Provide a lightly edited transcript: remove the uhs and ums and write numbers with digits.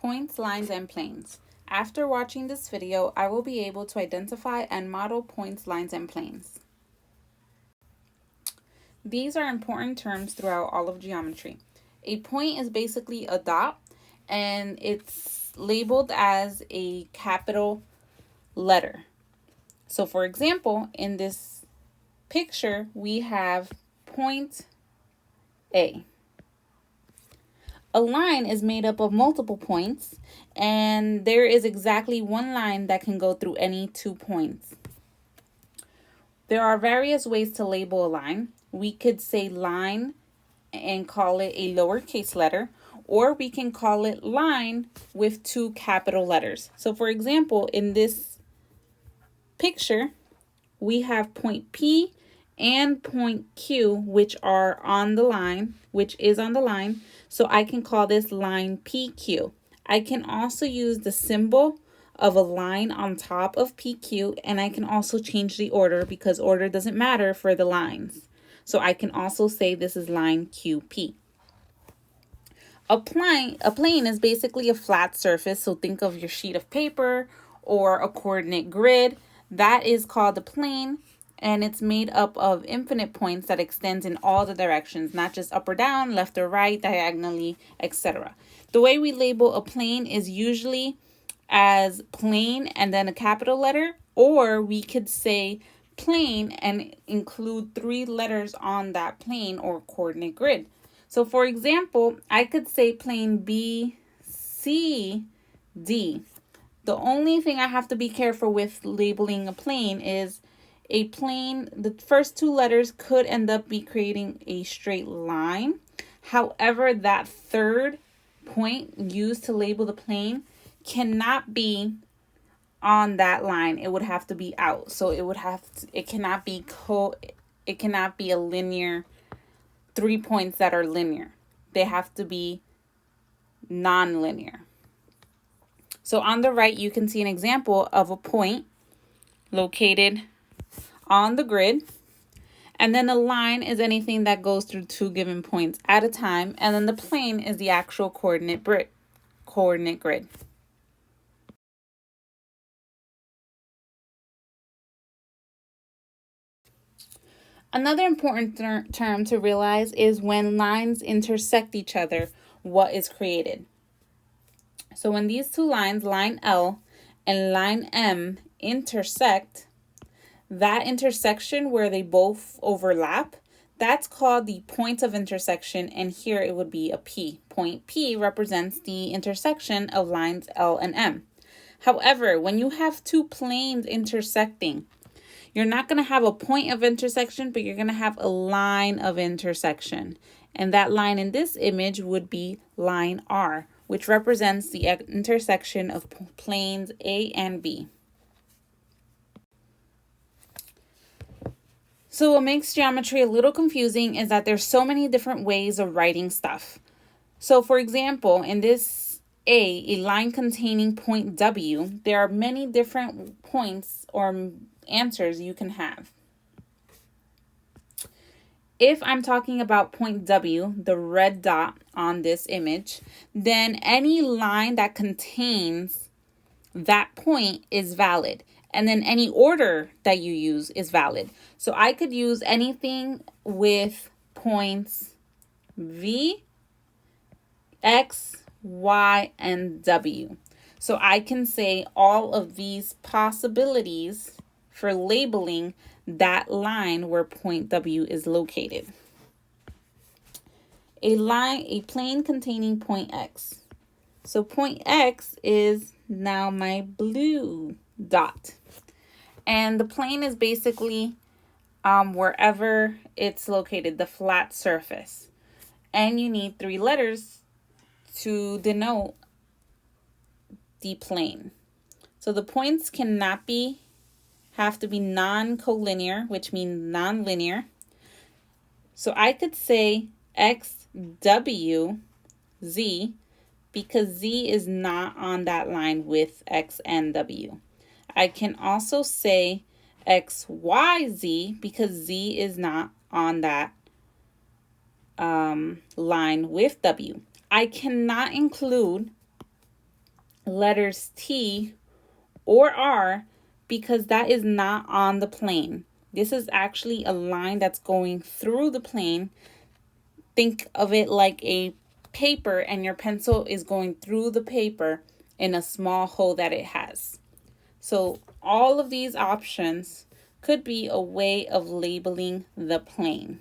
Points, lines, and planes. After watching this video, I will be able to identify and model points, lines, and planes. These are important terms throughout all of geometry. A point is basically a dot, and it's labeled as a capital letter. So for example, in this picture, we have point A. A line is made up of multiple points, and there is exactly one line that can go through any 2 points. There are various ways to label a line. We could say line and call it a lowercase letter, or we can call it line with 2 capital letters. So for example, in this picture, we have point P and point Q, which are on the line, which is on the line. So I can call this line PQ. I can also use the symbol of a line on top of PQ, and I can also change the order because order doesn't matter for the lines. So I can also say this is line QP. A plane is basically a flat surface. So think of your sheet of paper or a coordinate grid. That is called a plane, and it's made up of infinite points that extends in all the directions, not just up or down, left or right, diagonally, etc. The way we label a plane is usually as plane and then a capital letter, or we could say plane and include 3 letters on that plane or coordinate grid. So for example, I could say plane B, C, D. The only thing I have to be careful with labeling a plane is a plane, the first 2 letters could end up be creating a straight line. However, that third point used to label the plane cannot be on that line. It would have to be out. So it cannot be a linear 3 points that are linear. They have to be non-linear. So on the right, you can see an example of a point located on the grid. And then a line is anything that goes through 2 given points at a time. And then the plane is the actual coordinate grid. Another important term to realize is when lines intersect each other, what is created. So when these 2 lines, line L and line M, intersect, that intersection where they both overlap, that's called the point of intersection, and here it would be a P. Point P represents the intersection of lines L and M. However, when you have 2 planes intersecting, you're not going to have a point of intersection, but you're going to have a line of intersection. And that line in this image would be line R, which represents the intersection of planes A and B. So what makes geometry a little confusing is that there's so many different ways of writing stuff. So for example, in this a line containing point W, there are many different points or answers you can have. If I'm talking about point W, the red dot on this image, then any line that contains that point is valid. And then any order that you use is valid. So I could use anything with points V, X, Y, and W. So I can say all of these possibilities for labeling that line where point W is located. A plane containing point X. So point X is now my blue dot. And the plane is basically wherever it's located, the flat surface. And you need 3 letters to denote the plane. So the points have to be non-collinear, which means non-linear. So I could say X, W, Z, because Z is not on that line with X and W. I can also say X, Y, Z because Z is not on that line with W. I cannot include letters T or R because that is not on the plane. This is actually a line that's going through the plane. Think of it like a paper, and your pencil is going through the paper in a small hole that it has. So all of these options could be a way of labeling the plane.